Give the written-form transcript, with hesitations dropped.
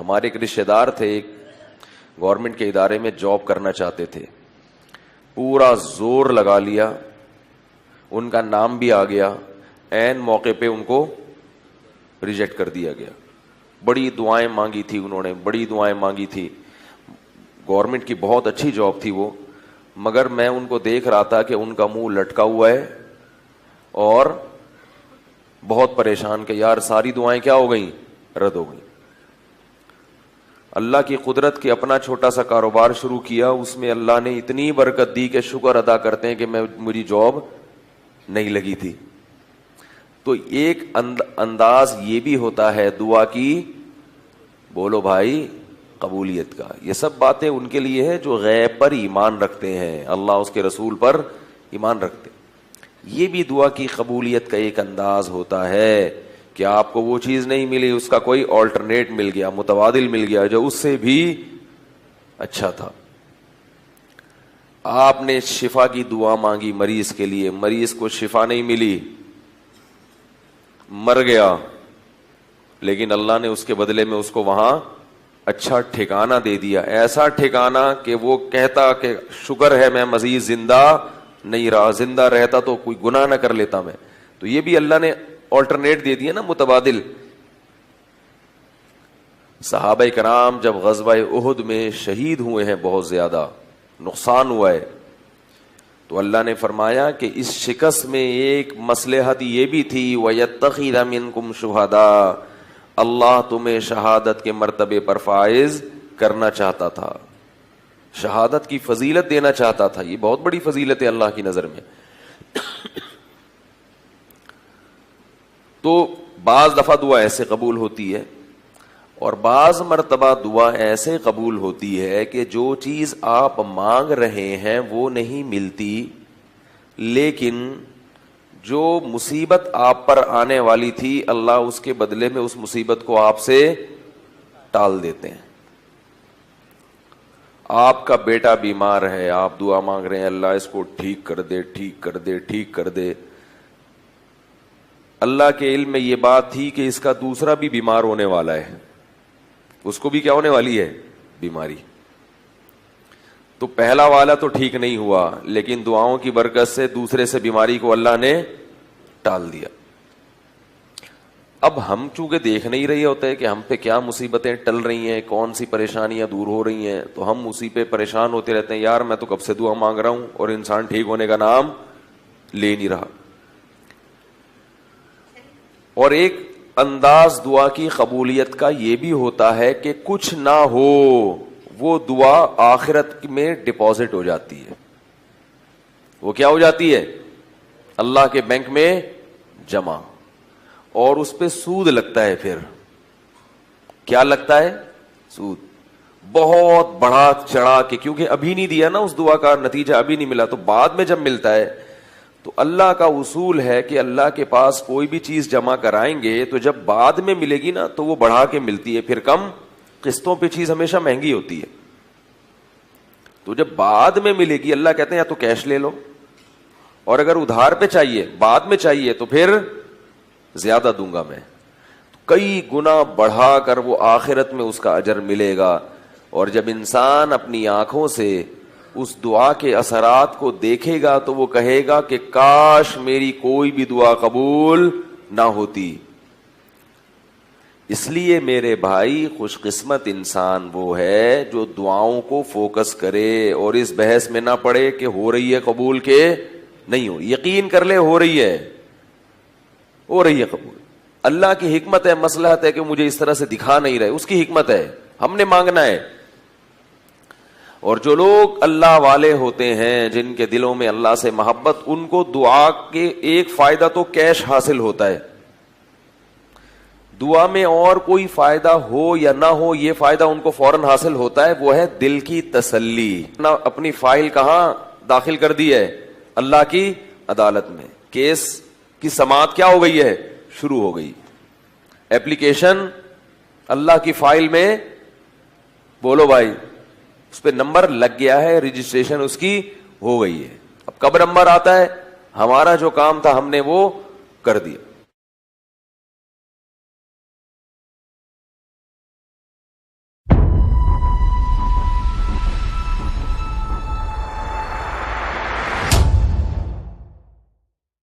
ہمارے ایک رشتے دار تھے, ایک گورنمنٹ کے ادارے میں جاب کرنا چاہتے تھے, پورا زور لگا لیا, ان کا نام بھی آ گیا, عین موقع پہ ان کو ریجیکٹ کر دیا گیا. بڑی دعائیں مانگی تھی انہوں نے, بڑی دعائیں مانگی تھی, گورنمنٹ کی بہت اچھی جاب تھی وہ, مگر میں ان کو دیکھ رہا تھا کہ ان کا منہ لٹکا ہوا ہے اور بہت پریشان کہ یار ساری دعائیں کیا ہو گئیں, رد ہو گئیں. اللہ کی قدرت کے اپنا چھوٹا سا کاروبار شروع کیا, اس میں اللہ نے اتنی برکت دی کہ شکر ادا کرتے ہیں کہ مجھے جاب نہیں لگی تھی. تو ایک انداز یہ بھی ہوتا ہے دعا کی, بولو بھائی, قبولیت کا. یہ سب باتیں ان کے لیے ہے جو غیب پر ایمان رکھتے ہیں, اللہ اس کے رسول پر ایمان رکھتے ہیں. یہ بھی دعا کی قبولیت کا ایک انداز ہوتا ہے کہ آپ کو وہ چیز نہیں ملی, اس کا کوئی آلٹرنیٹ مل گیا, متبادل مل گیا جو اس سے بھی اچھا تھا. آپ نے شفا کی دعا مانگی مریض کے لیے, مریض کو شفا نہیں ملی, مر گیا, لیکن اللہ نے اس کے بدلے میں اس کو وہاں اچھا ٹھکانہ دے دیا, ایسا ٹھکانہ کہ وہ کہتا کہ شکر ہے میں مزید زندہ نہیں رہا, زندہ رہتا تو کوئی گناہ نہ کر لیتا میں. تو یہ بھی اللہ نے آلٹرنیٹ دے دیا نا, متبادل. صحابہ کرام جب غزوہ احد میں شہید ہوئے ہیں, بہت زیادہ نقصان ہوا ہے, تو اللہ نے فرمایا کہ اس شکست میں ایک مصلحت یہ بھی تھی, وَيَتَّخِذَ مِنْكُمْ شُهَدَاءَ, اللہ تمہیں شہادت کے مرتبے پر فائز کرنا چاہتا تھا, شہادت کی فضیلت دینا چاہتا تھا. یہ بہت بڑی فضیلت ہے اللہ کی نظر میں. تو بعض دفعہ دعا ایسے قبول ہوتی ہے, اور بعض مرتبہ دعا ایسے قبول ہوتی ہے کہ جو چیز آپ مانگ رہے ہیں وہ نہیں ملتی, لیکن جو مصیبت آپ پر آنے والی تھی اللہ اس کے بدلے میں اس مصیبت کو آپ سے ٹال دیتے ہیں. آپ کا بیٹا بیمار ہے, آپ دعا مانگ رہے ہیں اللہ اس کو ٹھیک کر دے, ٹھیک کر دے, ٹھیک کر دے. اللہ کے علم میں یہ بات تھی کہ اس کا دوسرا بھی بیمار ہونے والا ہے, اس کو بھی کیا ہونے والی ہے, بیماری. تو پہلا والا تو ٹھیک نہیں ہوا, لیکن دعاؤں کی برکت سے دوسرے سے بیماری کو اللہ نے ٹال دیا. اب ہم چونکہ دیکھ نہیں رہے ہوتے کہ ہم پہ کیا مصیبتیں ٹل رہی ہیں, کون سی پریشانیاں دور ہو رہی ہیں, تو ہم اسی پہ پریشان ہوتے رہتے ہیں, یار میں تو کب سے دعا مانگ رہا ہوں اور انسان ٹھیک ہونے کا نام لے نہیں رہا. اور ایک انداز دعا کی قبولیت کا یہ بھی ہوتا ہے کہ کچھ نہ ہو, وہ دعا آخرت میں ڈپازٹ ہو جاتی ہے. وہ کیا ہو جاتی ہے, اللہ کے بینک میں جمع, اور اس پہ سود لگتا ہے. پھر کیا لگتا ہے, سود, بہت بڑا چڑھا کے, کیونکہ ابھی نہیں دیا نا, اس دعا کا نتیجہ ابھی نہیں ملا, تو بعد میں جب ملتا ہے. تو اللہ کا اصول ہے کہ اللہ کے پاس کوئی بھی چیز جمع کرائیں گے تو جب بعد میں ملے گی نا تو وہ بڑھا کے ملتی ہے, پھر کم قسطوں پہ چیز ہمیشہ مہنگی ہوتی ہے. تو جب بعد میں ملے گی, اللہ کہتے ہیں یا تو کیش لے لو, اور اگر ادھار پہ چاہیے, بعد میں چاہیے, تو پھر زیادہ دوں گا میں. کئی گنا بڑھا کر وہ آخرت میں اس کا اجر ملے گا. اور جب انسان اپنی آنکھوں سے اس دعا کے اثرات کو دیکھے گا تو وہ کہے گا کہ کاش میری کوئی بھی دعا قبول نہ ہوتی. اس لیے میرے بھائی, خوش قسمت انسان وہ ہے جو دعاؤں کو فوکس کرے اور اس بحث میں نہ پڑے کہ ہو رہی ہے قبول کے نہیں ہو. یقین کر لے ہو رہی ہے, ہو رہی ہے قبول. اللہ کی حکمت ہے, مصلحت ہے کہ مجھے اس طرح سے دکھا نہیں رہے, اس کی حکمت ہے, ہم نے مانگنا ہے. اور جو لوگ اللہ والے ہوتے ہیں, جن کے دلوں میں اللہ سے محبت, ان کو دعا کے ایک فائدہ تو کیش حاصل ہوتا ہے. دعا میں اور کوئی فائدہ ہو یا نہ ہو, یہ فائدہ ان کو فوراً حاصل ہوتا ہے, وہ ہے دل کی تسلی. اپنی فائل کہاں داخل کر دی ہے, اللہ کی عدالت میں. کیس کی سماعت کیا ہو گئی ہے, شروع ہو گئی. ایپلیکیشن اللہ کی فائل میں, بولو بھائی, اس پہ نمبر لگ گیا ہے, رجسٹریشن اس کی ہو گئی ہے. اب کب نمبر آتا ہے, ہمارا جو کام تھا ہم نے وہ کر دیا.